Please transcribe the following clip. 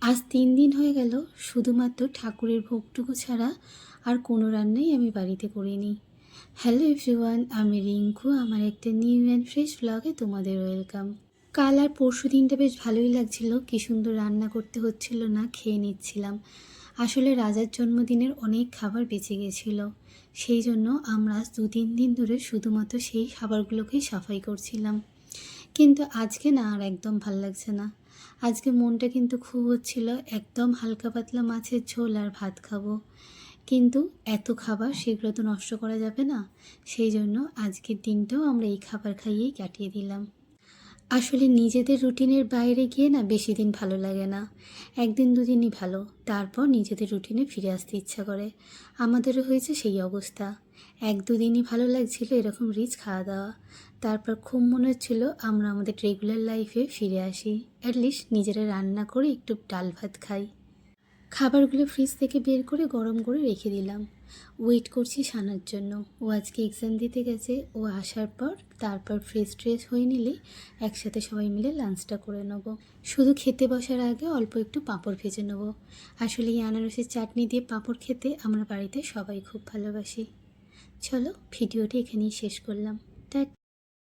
আজ ৩ দিন হয়ে গেল শুধুমাত্র ঠাকুরের ভোগটুকু ছাড়া আর কোনো রান্নাই আমি বাড়িতে করিনি। হ্যালো এভরিওয়ান, আমি রিঙ্কু। আমার একটা নিউ অ্যান্ড ফ্রেশ ব্লগে তোমাদের ওয়েলকাম। কাল আর পরশু দিনটা বেশ ভালোই লাগছিল, কি সুন্দর রান্না করতে হচ্ছিল না, খেয়ে নিচ্ছিলাম। আসলে রাজার জন্মদিনের অনেক খাবার বেঁচে গেছিল, সেই জন্য আমরা আজ ২-৩ দিন ধরে শুধুমাত্র সেই খাবারগুলোকেই সাফাই করছিলাম। কিন্তু আজকে না আর একদম ভাল লাগছে না। আজকে মনটা কিন্তু খুব হচ্ছিল একদম হালকা পাতলা মাছের ঝোল আর ভাত খাবো, কিন্তু এত খাবার সেগুলো তো নষ্ট করা যাবে না। সেই জন্য আজকের দিনটাও আমরা এই খাবার খাইয়েই কাটিয়ে দিলাম। আসলে নিজেদের রুটিনের বাইরে গিয়ে না বেশি দিন ভালো লাগে না। একদিন দুদিনই ভালো, তারপর নিজেদের রুটিনে ফিরে আসতে ইচ্ছা করে। আমাদেরও হয়েছে সেই অবস্থা। ১-২ দিনই ভালো লাগছিল এরকম রিচ খাওয়া দাওয়া, তারপর খুব মনে হচ্ছিল আমরা আমাদের রেগুলার লাইফে ফিরে আসি, অ্যাটলিস্ট নিজেরা রান্না করে একটু ডাল ভাত খাই। খাবারগুলো ফ্রিজ থেকে বের করে গরম করে রেখে দিলাম। ওয়েট করছি সানার জন্য। ও আজকে এক্সাম দিতে গেছে, ও আসার পর তারপর ফ্রেশ ট্রেশ হয়ে নিলে একসাথে সবাই মিলে লাঞ্চটা করে নেব। শুধু খেতে বসার আগে অল্প একটু পাঁপড় ভেজে নেব। আসলে এই আনারসের চাটনি দিয়ে পাঁপড় খেতে আমরা বাড়িতে সবাই খুব ভালোবাসি। চলো ভিডিওটি এখানেই শেষ করলাম।